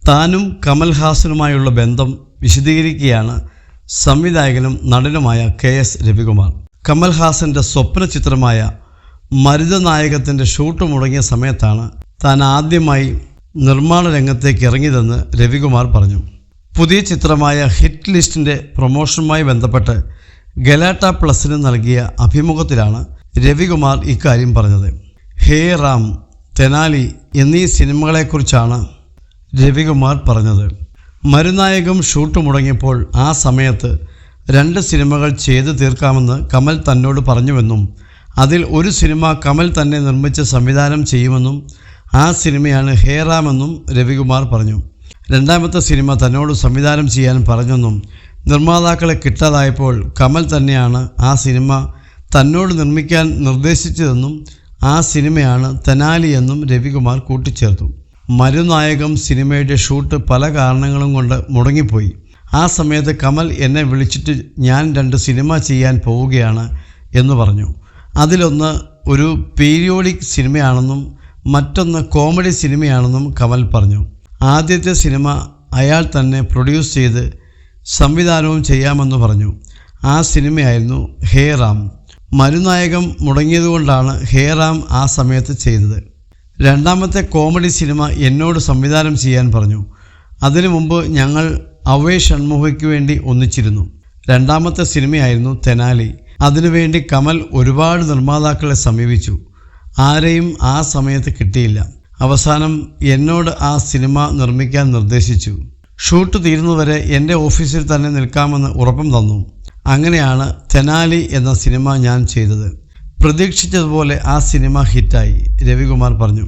താനും കമൽഹാസനുമായുള്ള ബന്ധം വിശദീകരിക്കുകയാണ് സംവിധായകനും നടനുമായ KS രവികുമാർ. കമൽഹാസൻ്റെ സ്വപ്ന ചിത്രമായ മരുതനായകത്തിൻ്റെ ഷൂട്ട് മുടങ്ങിയ സമയത്താണ് താൻ ആദ്യമായി നിർമ്മാണ രംഗത്തേക്ക് ഇറങ്ങിയതെന്ന് രവികുമാർ പറഞ്ഞു. പുതിയ ചിത്രമായ ഹിറ്റ് ലിസ്റ്റിൻ്റെ പ്രൊമോഷനുമായി ബന്ധപ്പെട്ട് ഗലാട്ട പ്ലസിന് നൽകിയ അഭിമുഖത്തിലാണ് രവികുമാർ ഇക്കാര്യം പറഞ്ഞത്. ഹേ റാം, തെനാലി എന്നീ സിനിമകളെക്കുറിച്ചാണ് രവികുമാർ പറഞ്ഞത്. മരുനായകം ഷൂട്ട് മുടങ്ങിയപ്പോൾ ആ സമയത്ത് 2 സിനിമകൾ ചെയ്തു തീർക്കാമെന്ന് കമൽ തന്നോട് പറഞ്ഞുവെന്നും അതിൽ ഒരു സിനിമ കമൽ തന്നെ നിർമ്മിച്ച് സംവിധാനം ചെയ്യുമെന്നും ആ സിനിമയാണ് ഹേ റാം എന്നും രവികുമാർ പറഞ്ഞു. 2ാമത്തെ സിനിമ തന്നോട് സംവിധാനം ചെയ്യാൻ പറഞ്ഞെന്നും നിർമ്മാതാക്കളെ കിട്ടാതായപ്പോൾ കമൽ തന്നെയാണ് ആ സിനിമ തന്നോട് നിർമ്മിക്കാൻ നിർദ്ദേശിച്ചതെന്നും ആ സിനിമയാണ് തെനാലി എന്നും രവികുമാർ കൂട്ടിച്ചേർത്തു. മരുനായകം സിനിമയുടെ ഷൂട്ട് പല കാരണങ്ങളും കൊണ്ട് മുടങ്ങിപ്പോയി. ആ സമയത്ത് കമൽ എന്നെ വിളിച്ചിട്ട് ഞാൻ 2 സിനിമ ചെയ്യാൻ പോവുകയാണ് എന്ന് പറഞ്ഞു. അതിലൊന്ന് ഒരു പീരിയോഡിക് സിനിമയാണെന്നും മറ്റൊന്ന് കോമഡി സിനിമയാണെന്നും കമൽ പറഞ്ഞു. ആദ്യത്തെ സിനിമ അയാൾ തന്നെ പ്രൊഡ്യൂസ് ചെയ്ത് സംവിധാനവും ചെയ്യാമെന്ന് പറഞ്ഞു. ആ സിനിമയായിരുന്നു ഹേ റാം. മരുനായകം മുടങ്ങിയതുകൊണ്ടാണ് ഹേ റാം ആ സമയത്ത് ചെയ്തത്. 2ാമത്തെ കോമഡി സിനിമ എന്നോട് സംവിധാനം ചെയ്യാൻ പറഞ്ഞു. അതിനു മുമ്പ് ഞങ്ങൾ അവേ ഷൺമുഖയ്ക്ക് വേണ്ടി ഒന്നിച്ചിരുന്നു. 2ാമത്തെ സിനിമയായിരുന്നു തെനാലി. അതിനുവേണ്ടി കമൽ ഒരുപാട് നിർമ്മാതാക്കളെ സമീപിച്ചു. ആരെയും ആ സമയത്ത് കിട്ടിയില്ല. അവസാനം എന്നോട് ആ സിനിമ നിർമ്മിക്കാൻ നിർദ്ദേശിച്ചു. ഷൂട്ട് തീരുന്നവരെ എൻ്റെ ഓഫീസിൽ തന്നെ നിൽക്കാമെന്ന് ഉറപ്പും തന്നു. അങ്ങനെയാണ് തെനാലി എന്ന സിനിമ ഞാൻ ചെയ്തത്. പ്രതീക്ഷിച്ചതുപോലെ ആ സിനിമ ഹിറ്റായി, രവികുമാർ പറഞ്ഞു.